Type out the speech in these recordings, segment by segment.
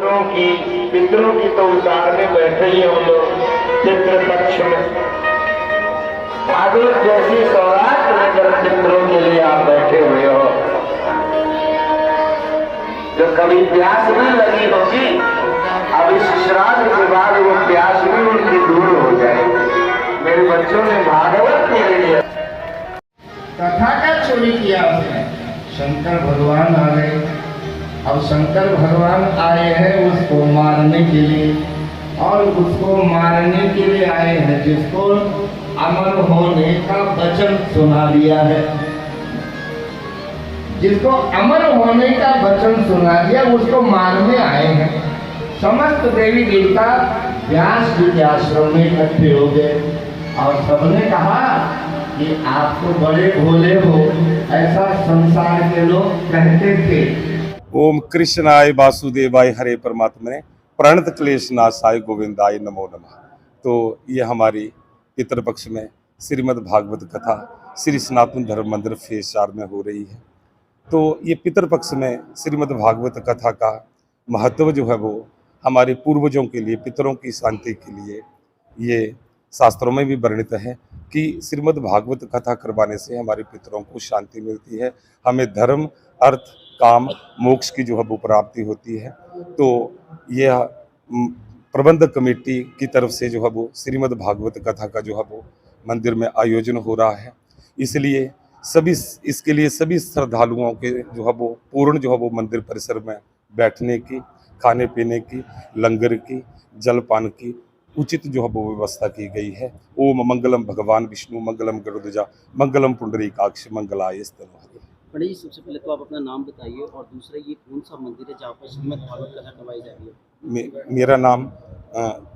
पितरों की तो उतारने बैठे ही हम लोग पितृपक्ष में। भागवत जैसी सौगात लेकर पितरों के लिए आप बैठे हुए हो। जो कभी प्यास न लगी होगी, अब इस श्राद्ध के बाद वो प्यास भी उनकी दूर हो जाएगी। मेरे बच्चों ने भागवत के लिए कथा का चोरी किया उसने। शंकर भगवान आ गए। अब शंकर भगवान आए हैं उसको मारने के लिए, और उसको मारने के लिए आए हैं जिसको अमर होने का वचन सुना दिया है। जिसको अमर होने का वचन सुना दिया उसको मारने आए हैं। समस्त देवी देवता व्यास जी के आश्रम में इकट्ठे हो गए और सबने कहा कि आप तो बड़े भोले हो, ऐसा संसार के लोग कहते थे। ओम कृष्णाय वासुदेवाय हरे परमात्मने प्रणत क्लेश नाशाय गोविंदाय नमो नमः। तो ये हमारी पितृपक्ष में श्रीमद् भागवत कथा श्री सनातन धर्म मंदिर फेज 4 में हो रही है। तो ये पितृपक्ष में श्रीमद् भागवत कथा का महत्व जो है वो हमारे पूर्वजों के लिए, पितरों की शांति के लिए, ये शास्त्रों में भी वर्णित है कि श्रीमद् भागवत कथा करवाने से हमारे पितरों को शांति मिलती है, हमें धर्म, अर्थ, काम, मोक्ष की जो है वो प्राप्ति होती है। तो यह प्रबंधक कमेटी की तरफ से जो है वो श्रीमद् भागवत कथा का जो है वो मंदिर में आयोजन हो रहा है। इसलिए इसके लिए सभी श्रद्धालुओं के जो है वो पूर्ण जो है वो मंदिर परिसर में बैठने की, खाने पीने की, लंगर की, जलपान की उचित जो है वो व्यवस्था की गई है। ओम मंगलम भगवान विष्णु मंगलम गरुड़ध्वजा मंगलम पुंडरीकाक्ष मंगलाय स्तनोहरि। पंडित जी, सबसे पहले तो आप अपना नाम बताइए और दूसरा ये कौन सा मंदिर है जहाँ पर श्रीमद् भागवत कथा करवाई जा रही है? मेरा नाम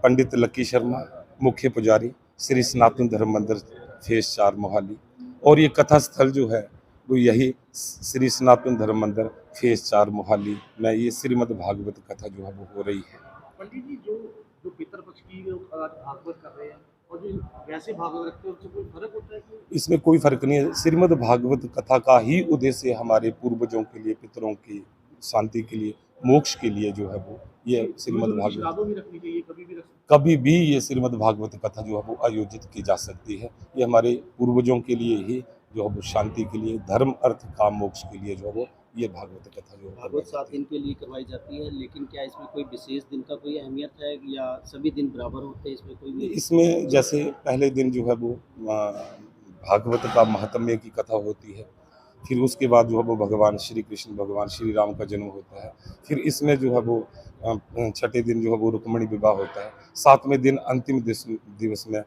पंडित लक्की शर्मा, मुख्य पुजारी, श्री सनातन धर्म मंदिर फेज 4 मोहाली। और ये कथा स्थल जो है वो यही श्री सनातन धर्म मंदिर फेज 4 मोहाली में ये श्रीमद् भागवत कथा जो है वो हो रही है। पंडित जी, जो पितृपक्ष की भागवत कर रहे हैं और जो वैसे भागवत रखते हैं उससे कोई फर्क होता है कि? इसमें कोई फर्क नहीं है। श्रीमद् भागवत कथा का ही उद्देश्य हमारे पूर्वजों के लिए, पितरों की शांति के लिए, मोक्ष के लिए जो है वो ये श्रीमद् भागवत भी रखनी चाहिए, कभी भी ये श्रीमद् भागवत कथा जो है वो आयोजित की जा सकती है। ये हमारे पूर्वजों के लिए ही जो है वो शांति के लिए, धर्म, अर्थ, काम, मोक्ष के लिए जो है वो ये भागवत कथा जो है भागवत 7 दिन के लिए करवाई जाती है। लेकिन क्या इसमें कोई विशेष दिन का कोई अहमियत है या सभी दिन बराबर होते हैं? इसमें कोई इसमें जैसे पहले दिन जो है वो भागवत का महात्म्य की कथा होती है, फिर उसके बाद जो है वो भगवान श्री कृष्ण, भगवान श्री राम का जन्म होता है। फिर इसमें जो है वो छठे दिन जो है वो रुक्मिणी विवाह होता है। 7वें दिन अंतिम दिवस में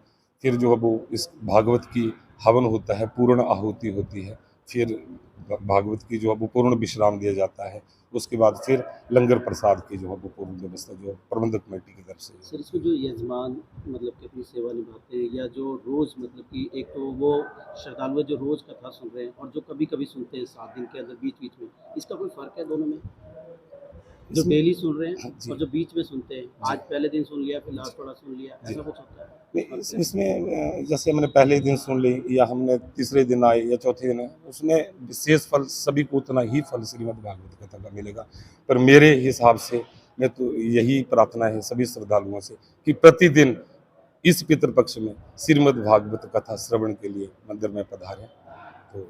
फिर जो है वो इस भागवत की हवन होता है, पूर्ण आहुति होती है। फिर भागवत की जो है वो पूर्ण विश्राम दिया जाता है। उसके बाद फिर लंगर प्रसाद की जो है वो पूर्ण व्यवस्था जो प्रबंधक कमेटी की तरफ से। सर, इसमें जो यजमान मतलब कि अपनी सेवा निभाते हैं या जो रोज़ मतलब कि एक तो वो श्रद्धालु जो रोज़ कथा सुन रहे हैं और जो कभी कभी सुनते हैं 7 दिन के अंदर बीच बीच में, इसका कोई फ़र्क है दोनों में? जो डेली सुन रहे हैं और जो बीच में सुनते हैं, आज पहले दिन सुन लिया फिर लास्ट थोड़ा सुन लिया, ऐसा कुछ होता है? इसमें जैसे हमने पहले दिन सुन ली या हमने तीसरे दिन आए या चौथे दिन आए, उसमें विशेष फल सभी को उतना ही फल श्रीमद् भागवत कथा का मिलेगा। पर मेरे हिसाब से मैं तो यही प्रार्थना है सभी श्रद्धालुओं से कि प्रतिदिन इस पितृपक्ष में श्रीमद् भागवत कथा श्रवण के लिए मंदिर में पधारें। तो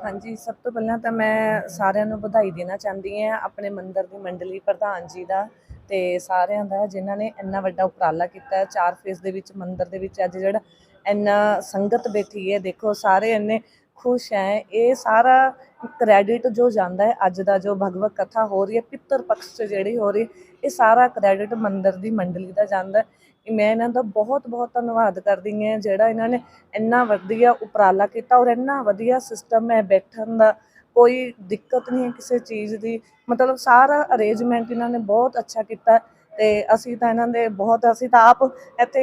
हाँ जी, सब तो पहला तो मैं साਰਿਆਂ ਨੂੰ ਵਧਾਈ देना चाहती ਹਾਂ अपने मंदिर की मंडली प्रधान जी का ਤੇ ਸਾਰਿਆਂ ਦਾ ਜਿਨ੍ਹਾਂ ਨੇ ਇੰਨਾ ਵੱਡਾ ਉਪਰਾਲਾ ਕੀਤਾ। 4 ਫੇਸ ਦੇ ਵਿੱਚ ਮੰਦਿਰ ਦੇ ਵਿੱਚ ਅੱਜ ਜਿਹੜਾ ਇੰਨਾ ਸੰਗਤ ਬੈਠੀ ਹੈ, ਦੇਖੋ ਸਾਰੇ ਇੰਨੇ ਖੁਸ਼ ਹੈ। ਇਹ ਸਾਰਾ ਕ੍ਰੈਡਿਟ ਜੋ ਜਾਂਦਾ ਹੈ ਅੱਜ ਦਾ ਜੋ ਭਗਵਤ ਕਥਾ ਹੋ ਰਹੀ ਹੈ ਪਿੱਤਰ ਪਕਸ਼ 'ਚ ਜਿਹੜੀ ਹੋ ਰਹੀ, ਇਹ ਸਾਰਾ ਕ੍ਰੈਡਿਟ ਮੰਦਿਰ ਦੀ ਮੰਡਲੀ ਦਾ ਜਾਂਦਾ। ਮੈਂ ਇਹਨਾਂ ਦਾ ਬਹੁਤ ਬਹੁਤ ਧੰਨਵਾਦ ਕਰਦੀ ਹਾਂ ਜਿਹੜਾ ਇਹਨਾਂ ਨੇ ਇੰਨਾ ਵਧੀਆ ਉਪਰਾਲਾ ਕੀਤਾ ਔਰ ਇੰਨਾ ਵਧੀਆ ਸਿਸਟਮ ਹੈ ਬੈਠਣ ਦਾ, ਕੋਈ ਦਿੱਕਤ ਨਹੀਂ ਹੈ ਕਿਸੇ ਚੀਜ਼ ਦੀ। मतलब सारा अरेंजमेंट इन्होंने बहुत अच्छा किया। तो असी तो इन्होंने बहुत असी तो आप इत्थे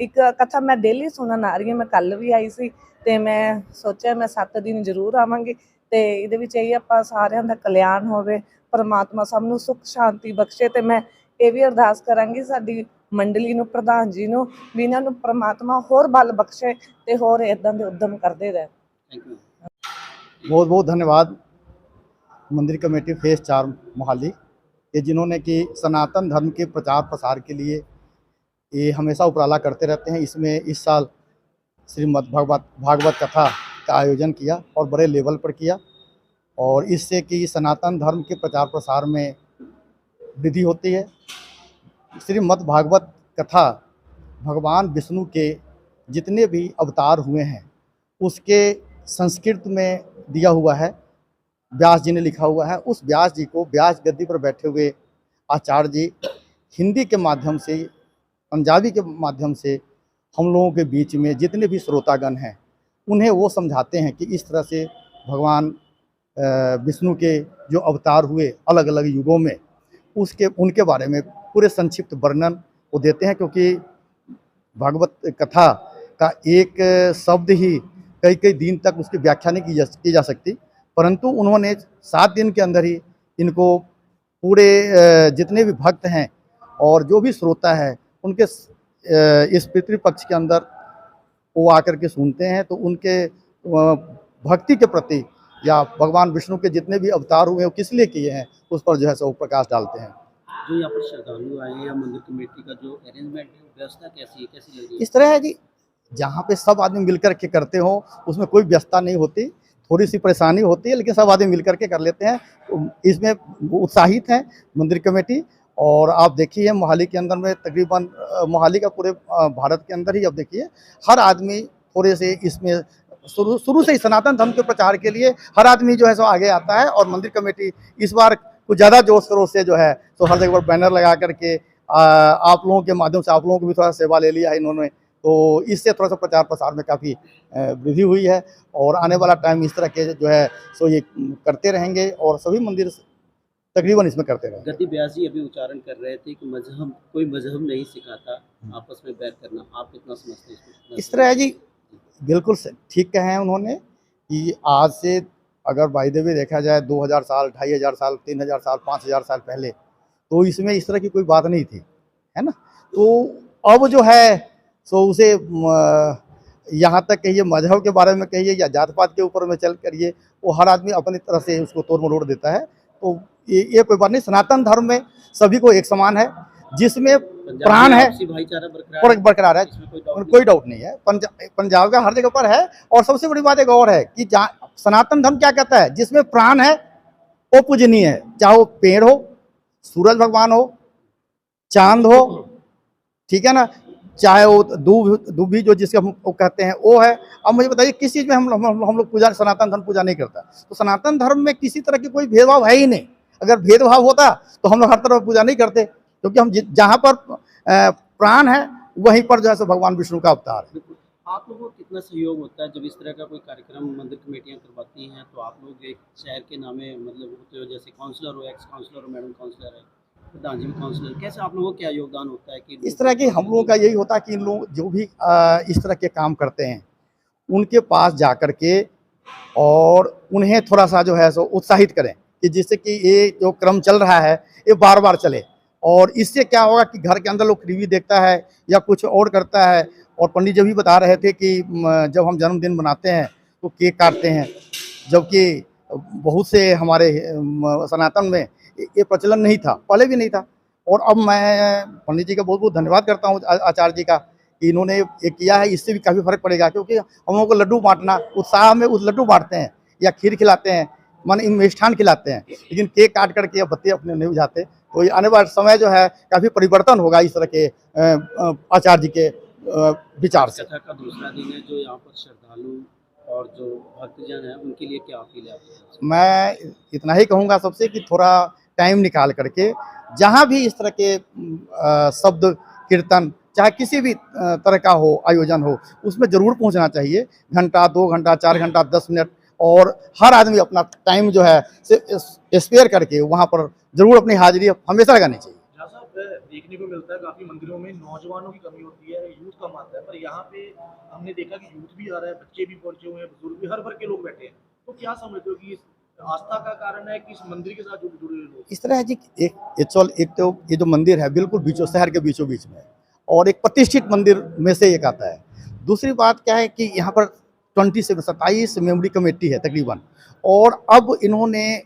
एक कथा मैं डेली सुनन आ रही हूँ, मैं कल भी आई सी तो मैं सोचा मैं 7 दिन जरूर आवांगी। तो ये आपां सारिਆਂ ਦਾ कल्याण होवे, परमात्मा सबनूं सुख शांति बख्शे। तो मैं ये भी अरदास करांगी साडी मंडली नूं, प्रधान जी नूं भी इन्हां नूं परमात्मा होर बल बख्शे ते होर इदां दे उद्यम करदे रहन। बहुत बहुत धन्यवाद मंदिर कमेटी फेज 4 मोहाली कि जिन्होंने कि सनातन धर्म के प्रचार प्रसार के लिए ये हमेशा उपराला करते रहते हैं। इसमें इस साल श्रीमद् भागवत कथा का आयोजन किया और बड़े लेवल पर किया, और इससे कि सनातन धर्म के प्रचार प्रसार में वृद्धि होती है। श्रीमद् भागवत कथा भगवान विष्णु के जितने भी अवतार हुए हैं उसके संस्कृत में दिया हुआ है, व्यास जी ने लिखा हुआ है। उस व्यास जी को व्यास गद्दी पर बैठे हुए आचार्य जी हिंदी के माध्यम से, पंजाबी के माध्यम से हम लोगों के बीच में जितने भी श्रोतागण हैं उन्हें वो समझाते हैं कि इस तरह से भगवान विष्णु के जो अवतार हुए अलग अलग युगों में उनके बारे में पूरे संक्षिप्त वर्णन वो देते हैं, क्योंकि भागवत कथा का एक शब्द ही कई कई दिन तक उसकी व्याख्या नहीं की जा सकती, परंतु उन्होंने 7 दिन के अंदर ही इनको पूरे जितने भी भक्त हैं और जो भी श्रोता है उनके इस पितृपक्ष के अंदर वो आकर के सुनते हैं, तो उनके भक्ति के प्रति या भगवान विष्णु के जितने भी अवतार हुए हैं वो किस लिए किए हैं उस पर जो है सो प्रकाश डालते हैं। जो यहाँ पर श्रद्धालु आए हैं या मंदिर कमेटी का जो अरेंजमेंट है, व्यवस्था कैसी है, कैसी लग रही है? इस तरह है जी, जहाँ पे सब आदमी मिलकर के करते हो उसमें कोई व्यस्तता नहीं होती, थोड़ी सी परेशानी होती है लेकिन सब आदमी मिलकर के कर लेते हैं। इसमें उत्साहित है मंदिर कमेटी। और आप देखिए मोहाली के अंदर में तकरीबन मोहाली का पूरे भारत के अंदर ही अब देखिए हर आदमी थोड़े से इसमें शुरू से ही सनातन धर्म के प्रचार के लिए हर आदमी जो है सो आगे आता है। और मंदिर कमेटी इस बार कुछ ज़्यादा जोश खरोश से जो है तो हर जगह पर बैनर लगा करके आप लोगों के माध्यम से आप लोगों को भी थोड़ा सेवा ले लिया है इन्होंने, तो इससे थोड़ा सा प्रचार प्रसार में काफ़ी वृद्धि हुई है। और आने वाला टाइम इस तरह के जो है सो ये करते रहेंगे और सभी मंदिर तकरीबन इसमें करते रहेंगे। गद्दी व्यास जी अभी उच्चारण कर रहे थे कि मजहब कोई मजहब नहीं सिखाता आपस में बैर करना, आप कितना समझते हैं इसको? इस तरह है जी, बिल्कुल ठीक कहे हैं उन्होंने कि आज से अगर बाय द वे देखा जाए 2000 साल, 2500 साल, 3000 साल, 5000 साल पहले तो इसमें इस तरह की कोई बात नहीं थी, है ना। तो अब जो है सो उसे यहाँ तक कहिए मजहब के बारे में कहिए या जात पात के ऊपर में चल करिए, वो हर आदमी अपनी तरह से उसको तोड़ मरोड़ देता है। तो ये कोई बात नहीं, सनातन धर्म में सभी को एक समान है, जिसमें प्राण है भाईचारा बरकरार है, कोई डाउट नहीं है। पंजाब का हर जगह पर है। और सबसे बड़ी बात एक और है कि सनातन धर्म क्या कहता है, जिसमें प्राण है वो पूजनीय है, चाहे वो पेड़ हो, सूरज भगवान हो, चांद हो, ठीक है ना, चाहे वो दूभी जो जिसके हम कहते हैं वो है। अब मुझे बताइए किस चीज़ में हम लोग पूजा, सनातन धर्म पूजा नहीं करता। तो सनातन धर्म में किसी तरह की कोई भेदभाव है ही नहीं। अगर भेदभाव होता तो हम लोग हर तरफ पूजा नहीं करते, क्योंकि हम जहाँ पर प्राण है वहीं पर जो है सो भगवान विष्णु का अवतार है। आप लोगों को कितना सहयोग होता है जब इस तरह का कोई कार्यक्रम मंदिर कमेटियां करवाती हैं? तो आप लोग एक शहर के नामे मतलब होते हो, जैसे काउंसलर हो, एक्स काउंसलर हो, मैडम काउंसलर है, प्रधान जी काउंसलर, कैसे आप लोगों को क्या योगदान होता है कि इस तरह की हम लोगों का यही होता है कि इन लोग जो भी इस तरह के काम करते हैं उनके पास जा कर के और उन्हें थोड़ा सा जो है सो उत्साहित करें कि जिससे कि ये जो क्रम चल रहा है ये बार बार चले। और इससे क्या होगा कि घर के अंदर लोग टीवी देखता है या कुछ और करता है। और पंडित जी भी बता रहे थे कि जब हम जन्मदिन मनाते हैं तो केक काटते हैं, जबकि बहुत से हमारे सनातन में ये प्रचलन नहीं था, पहले भी नहीं था। और अब मैं पंडित जी का बहुत बहुत धन्यवाद करता हूँ आचार्य जी का कि इन्होंने ये किया है। इससे भी काफ़ी फर्क पड़ेगा, क्योंकि हम लोगों को लड्डू बांटना, उत्साह में उस लड्डू बांटते हैं या खीर खिलाते हैं, इन मिष्ठान खिलाते हैं, लेकिन केक काट करके या बत्ती अपने नहीं बुझाते। तो ये आने वाला समय जो है काफ़ी परिवर्तन होगा इस तरह के आचार्य जी के विचार से। कथा का दूसरा दिन है, जो यहाँ पर श्रद्धालु और जो भक्तजन हैं उनके लिए क्या अपील है? मैं इतना ही कहूँगा सबसे कि थोड़ा टाइम निकाल करके जहाँ भी इस तरह के शब्द कीर्तन चाहे किसी भी तरह का हो आयोजन हो उसमें ज़रूर पहुँचना चाहिए। घंटा, 2 घंटा, 4 घंटा, 10 मिनट, और हर आदमी अपना टाइम जो है स्पेयर करके वहाँ पर ज़रूर अपनी हाजिरी हमेशा लगानी चाहिए। देखने को मिलता है काफी मंदिरों में नौजवानों की कमी होती है, यूथ कम आता है, पर यहाँ पे हमने देखा कि यूथ भी आ रहा है, बच्चे भी पहुंचे हुए हैं, बुजुर्ग भी, हर वर्ग के लोग बैठे हैं। तो क्या समझते हो कि इस आस्था का कारण है कि इस मंदिर के साथ जुड़े हुए लोग? इस तरह है जी, एक तो ये जो मंदिर है बिल्कुल शहर के बीचों बीच में और एक प्रतिष्ठित मंदिर में से एक आता है। दूसरी बात क्या है कि यहाँ पर 27 मेंबरी कमेटी है तकरीबन, और अब इन्होंने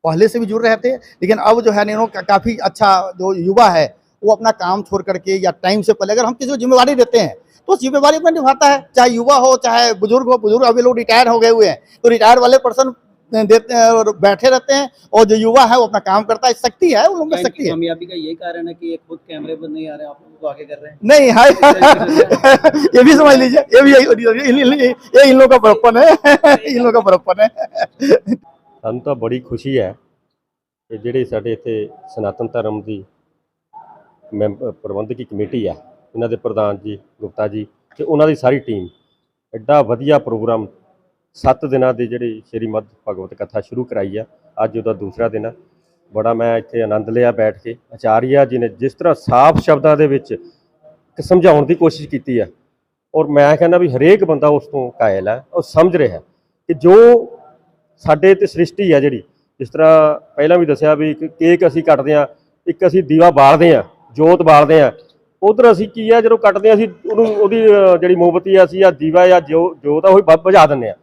पहले से भी जुड़ रहे थे, लेकिन अब जो है इन्होंने काफ़ी अच्छा जो युवा है वो अपना काम छोड़ करके या टाइम से पहले, अगर हम किसी को जिम्मेवारी देते हैं तो जिम्मेवारी अपना निभाता है, चाहे युवा हो चाहे बुजुर्ग हो। बुजुर्ग अभी लोग रिटायर हो गए हुए हैं, तो रिटायर वाले पर्सन देते हैं और बैठे रहते हैं, और जो युवा है वो अपना काम करता है। शक्ति है, उन लोगों में शक्ति है। कामयाबी का ये कारण है कि ये खुद कैमरे पर नहीं आ रहे, आप लोगों को आगे कर रहे हैं। नहीं है ये भी समझ लीजिए, ये भी ये इन लोगों का बड़प्पन है, इन लोगों का बड़प्पन है। ਸਾਨੂੰ ਤਾਂ ਬੜੀ ਖੁਸ਼ੀ ਹੈ ਕਿ ਜਿਹੜੇ ਸਾਡੇ ਇੱਥੇ ਸਨਾਤਨ ਧਰਮ ਦੀ ਪ੍ਰਬੰਧਕੀ ਕਮੇਟੀ ਆ, ਇਹਨਾਂ ਦੇ ਪ੍ਰਧਾਨ ਜੀ ਗੁਪਤਾ ਜੀ ਤੇ ਉਹਨਾਂ ਦੀ ਸਾਰੀ ਟੀਮ ਐਡਾ ਵਧੀਆ ਪ੍ਰੋਗਰਾਮ 7 ਦਿਨਾਂ ਦੀ ਜਿਹੜੀ ਸ਼੍ਰੀਮਦ ਭਗਵਤ ਕਥਾ ਸ਼ੁਰੂ ਕਰਾਈ ਆ। ਅੱਜ ਉਹਦਾ ਦੂਸਰਾ ਦਿਨ ਆ। ਬੜਾ ਮੈਂ ਇੱਥੇ ਆਨੰਦ ਲਿਆ ਬੈਠ ਕੇ। ਆਚਾਰੀਆ ਜੀ ਨੇ ਜਿਸ ਤਰ੍ਹਾਂ ਸਾਫ਼ ਸ਼ਬਦਾਂ ਦੇ ਵਿੱਚ ਸਮਝਾਉਣ ਦੀ ਕੋਸ਼ਿਸ਼ ਕੀਤੀ ਆ, ਔਰ ਮੈਂ ਕਹਿੰਦਾ ਵੀ ਹਰੇਕ ਬੰਦਾ ਉਸ ਤੋਂ ਕਾਇਲ ਹੈ, ਉਹ ਸਮਝ ਰਿਹਾ ਕਿ ਜੋ ਸਾਡੇ ਤੇ ਸ੍ਰਿਸ਼ਟੀ ਆ ਜਿਹੜੀ, ਜਿਸ ਤਰ੍ਹਾਂ ਪਹਿਲਾਂ ਵੀ ਦੱਸਿਆ ਵੀ ਇੱਕ ਕੇਕ ਅਸੀਂ ਕੱਟਦੇ ਹਾਂ, ਇੱਕ ਅਸੀਂ ਦੀਵਾ ਬਾਲਦੇ ਹਾਂ, ਜੋਤ ਬਾਲਦੇ ਹਾਂ। ਉਧਰ ਅਸੀਂ ਕੀ ਆ, ਜਦੋਂ ਕੱਟਦੇ ਹਾਂ ਅਸੀਂ ਉਹਦੀ ਜਿਹੜੀ ਮੋਮਬੱਤੀ ਆ ਅਸੀਂ ਆ ਦੀਵਾ ਜਾਂ ਜੋਤ ਆ ਉਹੀ ਬੁਝਾ ਦਿੰਦੇ ਹਾਂ।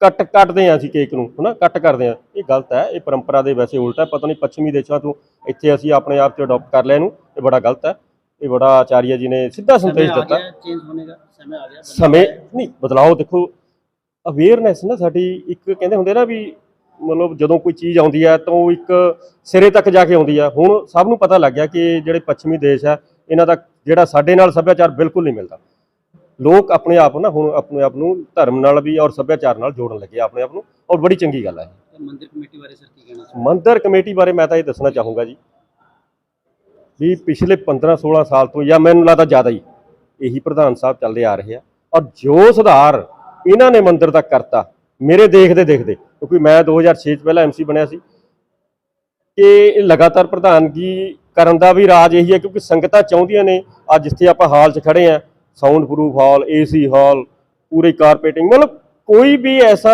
ਕੱਟਦੇ ਹਾਂ ਅਸੀਂ ਕੇਕ ਨੂੰ, ਹੈ ਨਾ, ਕੱਟ ਕਰਦੇ ਹਾਂ। ਇਹ ਗਲਤ ਹੈ, ਇਹ ਪਰੰਪਰਾ ਦੇ ਵੈਸੇ ਉਲਟਾ। ਪਤਾ ਨਹੀਂ ਪੱਛਮੀ ਦੇਸ਼ਾਂ ਤੋਂ ਇੱਥੇ ਅਸੀਂ ਆਪਣੇ ਆਪ 'ਚ ਅਡੋਪਟ ਕਰ ਲਿਆ ਇਹਨੂੰ, ਇਹ ਬੜਾ ਗਲਤ ਹੈ। ਇਹ ਬੜਾ ਆਚਾਰੀਆ ਜੀ ਨੇ ਸਿੱਧਾ ਸੰਦੇਸ਼ ਦਿੱਤਾ। चेंज होने का समय आ गया। ਸਮੇਂ ਨਹੀਂ ਬਦਲਾਓ, ਦੇਖੋ ਅਵੇਅਰਨੈਸ ਨਾ ਸਾਡੀ, ਇੱਕ ਕਹਿੰਦੇ ਹੁੰਦੇ ਨਾ ਵੀ ਮਤਲਬ ਜਦੋਂ ਕੋਈ ਚੀਜ਼ ਆਉਂਦੀ ਹੈ ਤਾਂ ਉਹ ਇੱਕ ਸਿਰੇ ਤੱਕ ਜਾ ਕੇ ਆਉਂਦੀ ਆ। ਹੁਣ ਸਭ ਨੂੰ ਪਤਾ ਲੱਗ ਗਿਆ ਕਿ ਜਿਹੜੇ ਪੱਛਮੀ ਦੇਸ਼ ਆ ਇਹਨਾਂ ਦਾ ਜਿਹੜਾ ਸਾਡੇ ਨਾਲ ਸੱਭਿਆਚਾਰ ਬਿਲਕੁਲ ਨਹੀਂ ਮਿਲਦਾ। ਲੋਕ ਆਪਣੇ ਆਪ ਨਾ ਹੁਣ ਆਪਣੇ ਆਪ ਨੂੰ ਧਰਮ ਨਾਲ ਵੀ ਔਰ ਸੱਭਿਆਚਾਰ ਨਾਲ ਜੋੜਨ ਲੱਗੇ ਆਪਣੇ ਆਪ ਨੂੰ, ਔਰ ਬੜੀ ਚੰਗੀ ਗੱਲ ਹੈ। मंदिर कमेटी बारे सर की कहना चाहिए? ਮੰਦਰ ਕਮੇਟੀ ਬਾਰੇ ਮੈਂ ਤਾਂ ਇਹ ਦੱਸਣਾ ਚਾਹੂੰਗਾ ਜੀ ਵੀ ਪਿਛਲੇ 15-16 ਸਾਲ ਤੋਂ ਜਾਂ ਮੈਨੂੰ ਲੱਗਦਾ ਜ਼ਿਆਦਾ ਹੀ ਇਹੀ ਪ੍ਰਧਾਨ ਸਾਹਿਬ ਚੱਲਦੇ ਆ ਰਹੇ ਆ, ਔਰ ਜੋ ਸੁਧਾਰ ਇਹਨਾਂ ਨੇ ਮੰਦਰ ਤੱਕ ਕਰਤਾ ਮੇਰੇ ਦੇਖਦੇ, ਕਿਉਂਕਿ ਮੈਂ 2006 ਚ ਪਹਿਲਾਂ MC ਬਣਿਆ ਸੀ, ਕਿ ਲਗਾਤਾਰ ਪ੍ਰਧਾਨਗੀ ਕਰਨ ਦਾ ਵੀ ਰਾਜ ਇਹੀ ਹੈ ਕਿਉਂਕਿ ਸੰਗਤਾਂ ਚਾਹੁੰਦੀਆਂ ਨੇ। ਅੱਜ ਜਿੱਥੇ ਆਪਾਂ ਹਾਲ 'ਚ ਖੜੇ ਆ, ਸਾਊਂਡ ਪ੍ਰੂਫ ਹਾਲ, AC ਹਾਲ, ਪੂਰੀ ਕਾਰਪੇਟਿੰਗ, ਮਤਲਬ ਕੋਈ ਵੀ ਐਸਾ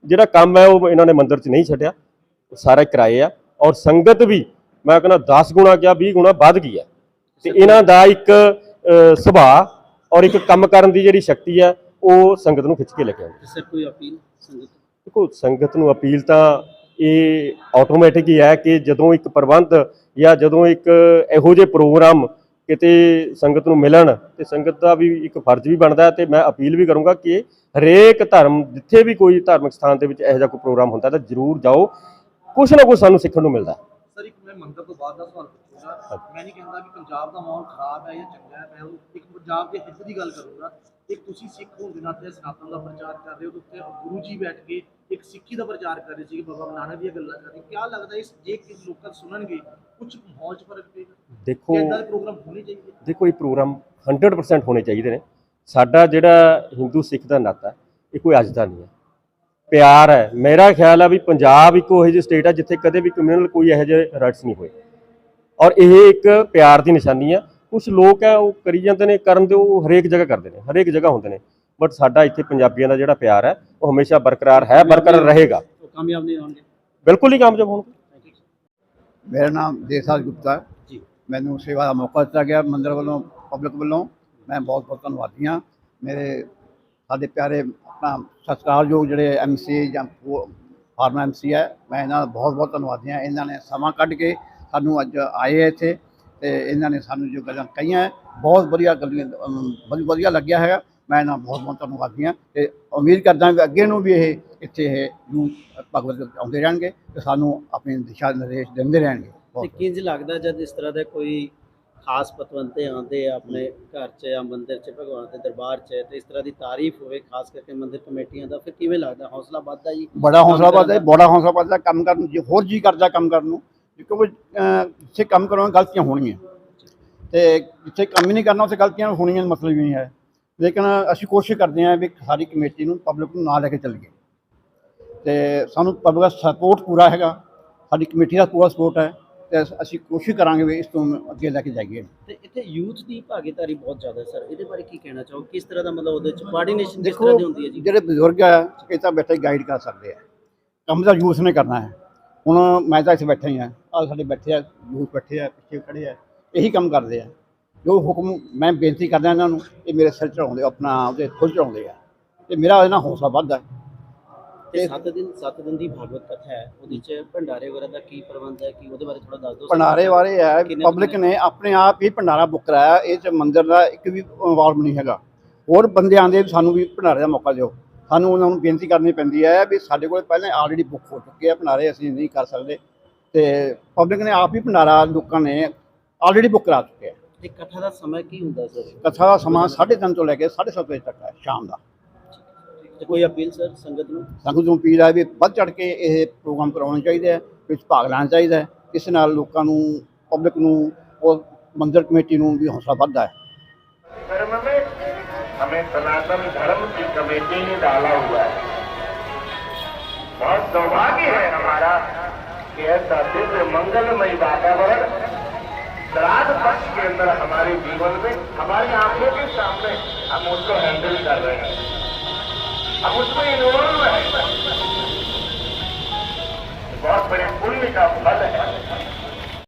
ਜਿਹੜਾ ਕੰਮ ਹੈ ਉਹ ਇਹਨਾਂ ਨੇ ਮੰਦਰ 'ਚ ਨਹੀਂ ਛੱਡਿਆ, ਸਾਰਾ ਕਰਾਏ ਆ। ਔਰ ਸੰਗਤ ਵੀ ਮੈਂ ਕਹਿੰਦਾ 10 ਗੁਣਾ ਕਿਆ 20 ਗੁਣਾ ਵੱਧ ਗਈ ਹੈ। ਤੇ ਇਹਨਾਂ ਦਾ ਇੱਕ ਸੁਭਾਅ ਔਰ ਇੱਕ ਕੰਮ ਕਰਨ ਦੀ ਜਿਹੜੀ ਸ਼ਕਤੀ ਹੈ ਉਹ ਸੰਗਤ ਨੂੰ ਖਿੱਚ ਕੇ ਲੈ ਕੇ ਆਉਂਦੀ। सर कोई अपील संगत? ਦੇਖੋ ਸੰਗਤ ਨੂੰ ਅਪੀਲ ਤਾਂ ਇਹ ਆਟੋਮੈਟਿਕ ਹੀ ਹੈ ਕਿ ਜਦੋਂ ਇੱਕ ਪ੍ਰਬੰਧ ਜਾਂ ਜਦੋਂ ਇੱਕ ਇਹੋ ਜਿਹੇ ਪ੍ਰੋਗਰਾਮ ਕਿਤੇ ਸੰਗਤ ਨੂੰ ਮਿਲਣ ਤੇ ਸੰਗਤ ਦਾ ਵੀ ਇੱਕ ਫਰਜ਼ ਵੀ ਬਣਦਾ। ਤੇ ਮੈਂ ਅਪੀਲ ਵੀ ਕਰੂੰਗਾ ਕਿ ਹਰੇਕ ਧਰਮ ਜਿੱਥੇ ਵੀ ਕੋਈ ਧਾਰਮਿਕ ਸਥਾਨ ਦੇ ਵਿੱਚ ਇਹੋ ਜਿਹਾ ਕੋਈ ਪ੍ਰੋਗਰਾਮ ਹੁੰਦਾ ਤਾਂ ਜ਼ਰੂਰ ਜਾਓ, ਕੁਛ ਨਾ ਕੁਛ ਸਾਨੂੰ ਸਿੱਖਣ ਨੂੰ ਮਿਲਦਾ। ਸਰ ਇੱਕ ਮੈਂ ਮੰਦਰ ਤੋਂ ਬਾਅਦ ਦਾ ਸਵਾਲ ਪੁੱਛੂੰਗਾ। ਮੈਂ ਨਹੀਂ ਕਹਿੰਦਾ ਕਿ ਪੰਜਾਬ ਦਾ ਮਾਹੌਲ ਖਰਾਬ ਹੈ ਜਾਂ ਚੰਗਾ ਹੈ, ਮੈਂ ਇੱਕ ਪੰਜਾਬ ਦੇ ਹਿੱਤ ਦੀ ਗੱਲ ਕਰੂੰਗਾ। ਇੱਕ ਤੁਸੀਂ ਸਿੱਖ ਹੋਣ ਦੇ ਨਾਤੇ ਸਨਾਤਨ ਦਾ ਪ੍ਰਚਾਰ ਕਰ ਰਹੇ ਹੋ, ਉੱਤੇ ਗੁਰੂ ਜੀ ਬੈਠ ਕੇ ਇੱਕ ਸਿੱਖੀ ਦਾ ਪ੍ਰਚਾਰ ਕਰ ਰਹੇ ਸੀ, ਬਾਬਾ ਨਾਨਕ ਦੀਆਂ ਗੱਲਾਂ ਕਰ ਰਹੇ। ਕਿਆ ਲੱਗਦਾ ਇਸ ਜੇ ਕਿਸੇ ਲੋਕਾਂ ਸੁਣਨਗੇ ਕੁਝ ਮਾਹੌਲ 'ਚ ਫਰਕ ਪਏਗਾ? ਦੇਖੋ ਇਦਾਂ ਦੇ ਪ੍ਰੋਗਰਾਮ ਹੋਣੇ ਚਾਹੀਦੇ। ਦੇਖੋ ਇਹ ਪ੍ਰੋਗਰਾਮ 100% ਹੋਣੇ ਚਾਹੀਦੇ ਨੇ। ਸਾਡਾ ਜਿਹੜਾ ਹਿੰਦੂ ਸਿੱਖ ਦਾ ਨਾਤਾ ਇਹ ਕੋਈ ਅੱਜ ਦਾ ਨਹੀਂ ਹੈ, ਪਿਆਰ ਹੈ। ਮੇਰਾ ਖਿਆਲ ਹੈ ਵੀ ਪੰਜਾਬ ਇੱਕ ਉਹੋ ਜਿਹੀ ਸਟੇਟ ਹੈ ਜਿੱਥੇ ਕਦੇ ਵੀ ਕਮਿਊਨਲ ਕੋਈ ਇਹੋ ਜਿਹੇ ਰਾਈਟਸ ਨਹੀਂ ਹੋਏ, ਔਰ ਇਹ ਇੱਕ ਪਿਆਰ ਦੀ ਨਿਸ਼ਾਨੀ ਹੈ। ਕੁਝ ਲੋਕ ਹੈ ਉਹ ਕਰੀ ਜਾਂਦੇ ਨੇ, ਕਰਨ ਦੇ ਉਹ ਹਰੇਕ ਜਗ੍ਹਾ ਕਰਦੇ ਨੇ, ਹਰੇਕ ਜਗ੍ਹਾ ਹੁੰਦੇ ਨੇ, ਬਟ ਸਾਡਾ ਇੱਥੇ ਪੰਜਾਬੀਆਂ ਦਾ ਜਿਹੜਾ ਪਿਆਰ ਹੈ ਉਹ ਹਮੇਸ਼ਾ ਬਰਕਰਾਰ ਹੈ, ਬਰਕਰਾਰ ਰਹੇਗਾ। तो कामयाब नहीं होंगे? ਬਿਲਕੁਲ ਹੀ ਕਾਮਯਾਬ ਹੋਣਗੇ। मेरा नाम देसाज गुप्ता जी। मैंने सेवा का मौका दिता गया मंदिर वालों पब्लिक वालों, मैं बहुत बहुत धन्यवादी हाँ। मेरे साढ़े प्यारे अपना सत्कारयोग जोड़े MC ਜਾਂ ਫਾਰਮਰ MC है, मैं इन्हों बहुत बहुत धन्यवादी हाँ। इन्होंने समा कढ़ के सानू अज आए है इत्थे ते इन्होंने सानू जो गल्लां कहियां बहुत वधिया गल्लां वधिया लग्या है। मैं इन्हों बहुत बहुत धन्यवादी हाँ ते उम्मीद करदा भी अगे नूं भी इत्थे भगवत आउंदे रहणगे ते सानू अपने दिशा निर्देश दिंदे रहणगे। ਤੇ ਕਿੰਜ ਲੱਗਦਾ ਜਦ ਇਸ ਤਰ੍ਹਾਂ ਦੇ ਕੋਈ ਖਾਸ ਪਤਵੰਤੇ ਆਉਂਦੇ ਆ ਆਪਣੇ ਘਰ 'ਚ ਜਾਂ ਮੰਦਿਰ 'ਚ ਭਗਵਾਨ ਦੇ ਦਰਬਾਰ 'ਚ ਤੇ ਇਸ ਤਰ੍ਹਾਂ ਦੀ ਤਾਰੀਫ ਹੋਵੇ ਖਾਸ ਕਰਕੇ ਮੰਦਿਰ ਕਮੇਟੀਆਂ ਦਾ, ਫਿਰ ਕਿਵੇਂ ਲੱਗਦਾ? ਹੌਸਲਾ ਵੱਧਦਾ ਜੀ? बड़ा हौसला बढ़ता है, बड़ा हौसला बढ़ता है। काम करन जो होर जी करदा काम करन नूं, क्योंकि जिथे काम करोगे गलतियां होणगियां ते जिथे काम ही नहीं करना उत्थे गलतियां होणगियां मतलब ही नहीं है। लेकिन असीं कोशिश करते हैं भी सारी कमेटी नूं पब्लिक नूं नाल लैके चलीए ते सानूं पब्लिक दा सपोर्ट पूरा हैगा, साडी कमेटी दा पूरा सपोर्ट है ਤੇ ਅਸੀਂ ਕੋਸ਼ਿਸ਼ ਕਰਾਂਗੇ ਵੀ ਇਸ ਤੋਂ ਅੱਗੇ ਲੈ ਕੇ ਜਾਈਏ। ਤੇ ਇੱਥੇ ਯੂਥ ਦੀ ਭਾਗੀਦਾਰੀ ਬਹੁਤ ਜ਼ਿਆਦਾ ਹੈ ਸਰ, ਇਹਦੇ ਬਾਰੇ ਕੀ ਕਹਿਣਾ ਚਾਹੋ? ਕਿਸ ਤਰ੍ਹਾਂ ਦਾ ਮਤਲਬ ਉਹਦੇ ਚ ਕੋਆਰਡੀਨੇਸ਼ਨ ਕਿਸ ਤਰ੍ਹਾਂ ਦੀ ਹੁੰਦੀ ਹੈ ਜੀ? ਜਿਹੜੇ ਬਜ਼ੁਰਗ ਆ ਇਹ ਤਾਂ ਬੈਠੇ ਗਾਈਡ ਕਰ ਸਕਦੇ ਆ, ਕੰਮ ਦਾ ਯੂਥ ਨੇ ਕਰਨਾ ਹੈ। ਹੁਣ ਮੈਂ ਤਾਂ ਇੱਥੇ ਬੈਠਾ ਹੀ ਆ, ਆਹ ਸਾਡੇ ਬੈਠੇ ਆ ਯੂਥ ਬੈਠੇ ਆ ਪਿੱਛੇ ਖੜੇ ਆ, ਇਹੀ ਕੰਮ ਕਰਦੇ ਆ। ਜੋ ਹੁਕਮ ਮੈਂ ਬੇਨਤੀ ਕਰਦਾ ਇਹਨਾਂ ਨੂੰ, ਇਹ ਮੇਰੇ ਸਿਰ ਚੜਾਉਂਦੇ ਆਪਣਾ ਉਹਦੇ ਖੁਦ ਚੜਾਉਂਦੇ ਆ ਤੇ ਮੇਰਾ ਇਹਦੇ ਨਾਲ ਹੌਸਲਾ ਵੱਧਦਾ ਤੇ 7 ਦਿਨ ਦੀ ਭਾਗਵਤ ਕਥਾ ਹੈ, ਉਹਦੇ ਚ ਭੰਡਾਰੇ ਵਗੈਰਾ ਦਾ ਕੀ ਪ੍ਰਬੰਧ ਹੈ, ਕਿ ਉਹਦੇ ਬਾਰੇ ਥੋੜਾ ਦੱਸ ਦਿਓ। ਭੰਡਾਰੇ ਬਾਰੇ ਹੈ, ਕਿੰਨੇ ਪਬਲਿਕ ਨੇ ਆਪਣੇ ਆਪ ਹੀ ਭੰਡਾਰਾ ਬੁੱਕ ਕਰਾਇਆ, ਇਹ ਚ ਮੰਦਿਰ ਦਾ ਇੱਕ ਵੀ ਇਨਵੋਲਵ ਨਹੀਂ ਹੈਗਾ। ਹੋਰ ਬੰਦੇ ਆਉਂਦੇ ਵੀ ਸਾਨੂੰ ਵੀ ਭੰਡਾਰੇ ਦਾ ਮੌਕਾ ਦਿਓ, ਸਾਨੂੰ ਉਹਨਾਂ ਨੂੰ ਬੇਨਤੀ ਕਰਨੀ ਪੈਂਦੀ ਹੈ ਵੀ ਸਾਡੇ ਕੋਲ ਪਹਿਲਾਂ ਆਲਰੇਡੀ ਬੁੱਕ ਹੋ ਚੁੱਕੇ ਆ ਭੰਡਾਰੇ, ਅਸੀਂ ਨਹੀਂ ਕਰ ਸਕਦੇ, ਤੇ ਪਬਲਿਕ ਨੇ ਆਪ ਹੀ ਭੰਡਾਰਾ ਲੋਕਾਂ ਨੇ ਆਲਰੇਡੀ ਬੁੱਕ ਕਰਾ ਚੁੱਕੇ ਆ। ਇਹ ਕਥਾ ਦਾ ਸਮਾਂ ਕੀ ਹੁੰਦਾ ਸਰ? ਕਥਾ ਦਾ ਸਮਾਂ 3:30 ਤੋਂ ਲੈ ਕੇ 7:30 ਵਜੇ ਤੱਕ ਹੈ ਸ਼ਾਮ ਦਾ। ਤੇ ਕੋਈ ਅਪੀਲ ਸਰ ਸੰਗਤ ਨੂੰ? ਸੰਗਤ ਨੂੰ ਅਪੀਲ ਹੈ ਵੀ ਵੱਧ ਚੜ੍ਹ ਕੇ ਇਹ ਪ੍ਰੋਗਰਾਮ ਕਰਾਉਣੇ ਚਾਹੀਦੇ ਹੈ, ਵਿੱਚ ਭਾਗ ਲੈਣਾ ਚਾਹੀਦਾ ਹੈ। ਇਸ ਨਾਲ ਲੋਕਾਂ ਨੂੰ, ਪਬਲਿਕ ਨੂੰ और मंदिर कमेटी ਨੂੰ भी हौसला बढ़ता है। धर्म में हमें सनातन धर्म की कमेटी ने डाला हुआ है। बहुत सौभाग्य है हमारा कि ऐसा दिव्य मंगलमय वातावरण श्राद्ध पक्ष के अंदर हमारे जीवन में, हमारी आंखों के सामने हम उसको हैंडल कर रहे हैं, हम उसमें इन्वॉल्व हैं। बहुत बड़े पुण्य का फल है।